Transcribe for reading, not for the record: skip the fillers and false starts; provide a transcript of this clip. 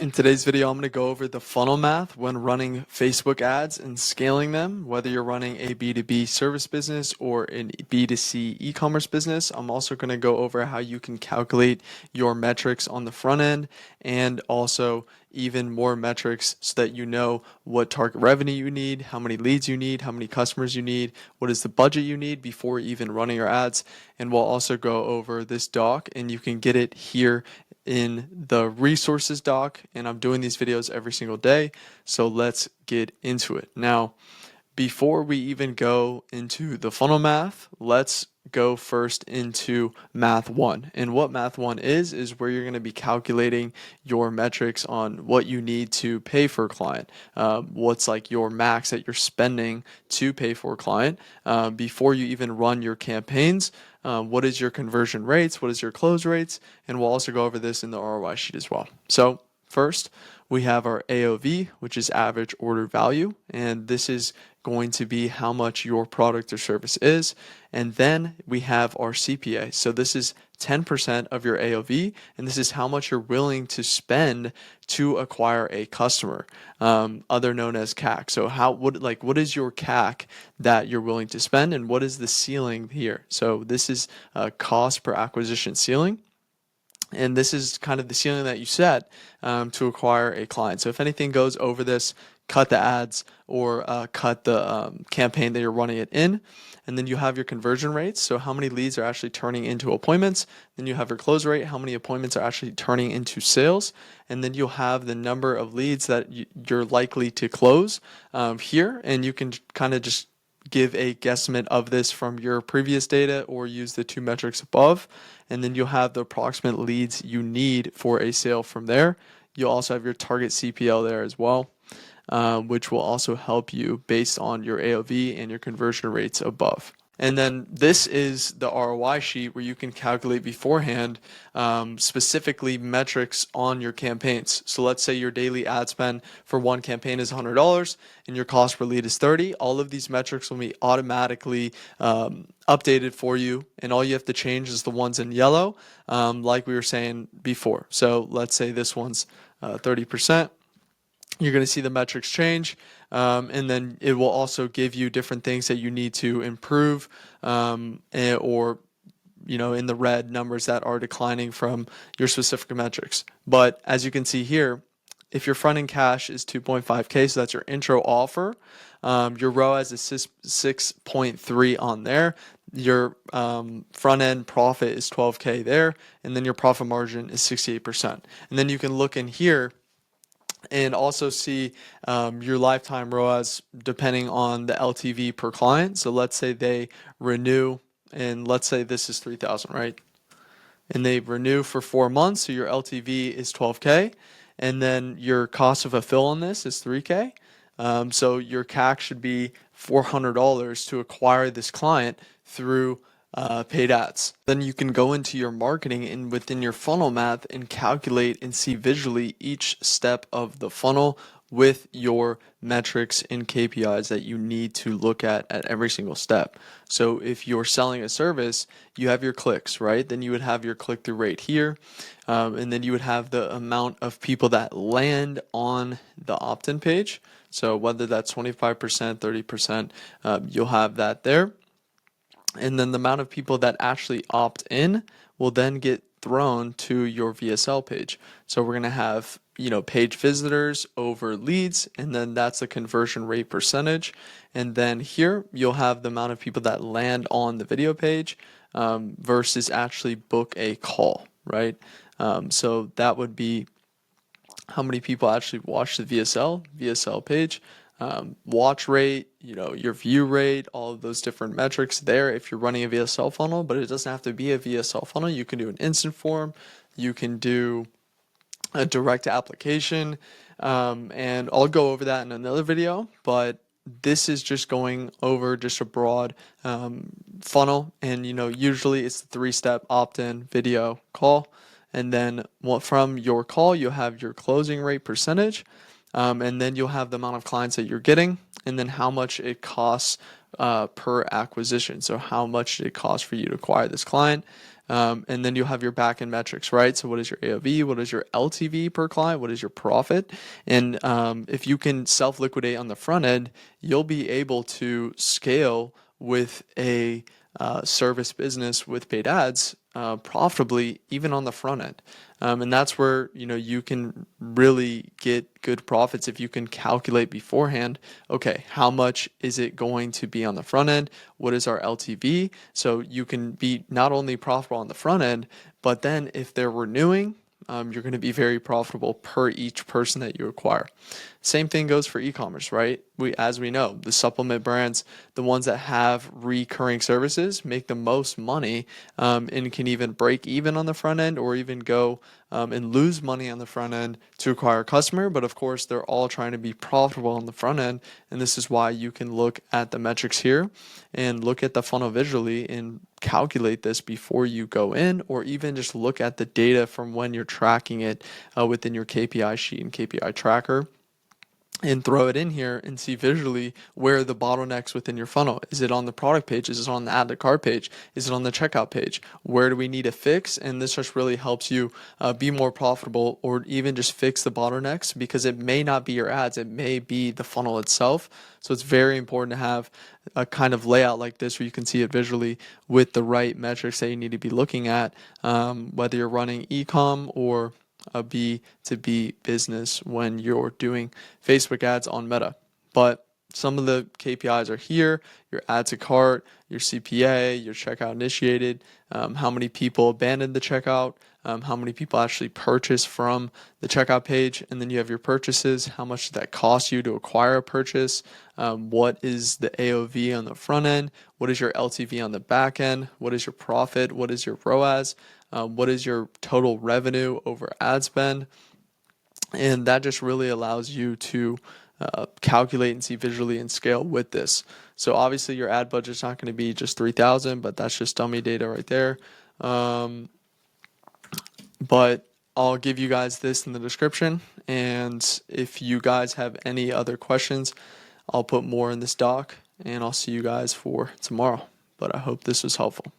In today's video, I'm going to go over the funnel math when running Facebook ads and scaling them, whether you're running a B2B service business or a B2C e-commerce business. I'm also going to go over how you can calculate your metrics on the front end and also even more metrics so that you know what target revenue you need, how many leads you need, how many customers you need, what is the budget you need before even running your ads. And we'll also go over this doc, and you can get it here in the resources doc, and I'm doing these videos every single day, so let's get into it. Now, before we even go into the funnel math, let's go first into math one. And what math one is where you're going to be calculating your metrics on what you need to pay for a client, what's like your max that you're spending to pay for a client before you even run your campaigns. What is your conversion rates? What is your close rates? And we'll also go over this in the ROI sheet as well. So first, we have our AOV, which is average order value, and this is going to be how much your product or service is. And then we have our CPA. So this is 10% of your AOV, and this is how much you're willing to spend to acquire a customer, other known as CAC. So what is your CAC that you're willing to spend, and what is the ceiling here? So this is a cost per acquisition ceiling. And this is kind of the ceiling that you set to acquire a client. So if anything goes over this, cut the ads or cut the campaign that you're running it in. And then you have your conversion rates. So how many leads are actually turning into appointments. Then you have your close rate, how many appointments are actually turning into sales. And then you'll have the number of leads that you're likely to close here. And you can kind of just give a guesstimate of this from your previous data or use the two metrics above, and then you'll have the approximate leads you need for a sale from there. You'll also have your target CPL there as well, which will also help you based on your AOV and your conversion rates above. And then this is the ROI sheet where you can calculate beforehand specifically metrics on your campaigns. So let's say your daily ad spend for one campaign is $100 and your cost per lead is $30. All of these metrics will be automatically updated for you, and all you have to change is the ones in yellow, like we were saying before. So let's say this one's 30%. You're going to see the metrics change, and then it will also give you different things that you need to improve, or in the red, numbers that are declining from your specific metrics. But as you can see here, if your front end cash is 2.5K, so that's your intro offer, your ROAS is 6.3 on there. Your front end profit is 12K there, and then your profit margin is 68%. And then you can look in here and also see your lifetime ROAS depending on the LTV per client. So let's say they renew, and let's say this is 3,000, right? And they renew for 4 months, so your LTV is 12K, and then your cost of fulfill on this is 3K. So your CAC should be $400 to acquire this client through paid ads. Then you can go into your marketing and within your funnel math and calculate and see visually each step of the funnel with your metrics and KPIs that you need to look at every single step. So if you're selling a service, you have your clicks, right? Then you would have your click-through rate here, and then you would have the amount of people that land on the opt-in page. So whether that's 25%, 30%, you'll have that there. And then the amount of people that actually opt in will then get thrown to your VSL page. So we're going to have, page visitors over leads, and then that's the conversion rate percentage. And then here you'll have the amount of people that land on the video page versus actually book a call, right? So that would be how many people actually watch the VSL page. Watch rate, your view rate, all of those different metrics there if you're running a VSL funnel, but it doesn't have to be a VSL funnel. You can do an instant form, you can do a direct application, and I'll go over that in another video, but this is just going over just a broad funnel, and usually it's the 3-step opt-in, video, call, and then from your call you'll have your closing rate percentage. And then you'll have the amount of clients that you're getting, and then how much it costs per acquisition. So how much it costs for you to acquire this client. And then you'll have your back end metrics, right? So what is your AOV? What is your LTV per client? What is your profit? And if you can self liquidate on the front end, you'll be able to scale with a service business with paid ads profitably, even on the front end. And that's where you can really get good profits if you can calculate beforehand. Okay, how much is it going to be on the front end? What is our LTV? So you can be not only profitable on the front end, but then if they're renewing, you're going to be very profitable per each person that you acquire. Same thing goes for e-commerce, right? As we know, the supplement brands, the ones that have recurring services, make the most money, and can even break even on the front end, or even go and lose money on the front end to acquire a customer. But of course, they're all trying to be profitable on the front end, and this is why you can look at the metrics here and look at the funnel visually and calculate this before you go in, or even just look at the data from when you're tracking it within your KPI sheet and KPI tracker, and throw it in here and see visually where are the bottlenecks within your funnel. Is it on the product page? Is it on the add to cart page? Is it on the checkout page? Where do we need to fix? And this just really helps you be more profitable, or even just fix the bottlenecks, because it may not be your ads, it may be the funnel itself. So it's very important to have a kind of layout like this where you can see it visually with the right metrics that you need to be looking at, whether you're running e-com or a B2B business when you're doing Facebook ads on Meta. But some of the KPIs are here: your add to cart, your CPA, your checkout initiated, how many people abandoned the checkout, how many people actually purchase from the checkout page, and then you have your purchases. How much did that cost you to acquire a purchase? What is the AOV on the front end? What is your LTV on the back end? What is your profit? What is your ROAS? What is your total revenue over ad spend? And that just really allows you to calculate and see visually and scale with this. So obviously your ad budget's not going to be just 3,000, but that's just dummy data right there. But I'll give you guys this in the description, and if you guys have any other questions, I'll put more in this doc, and I'll see you guys for tomorrow. But I hope this was helpful.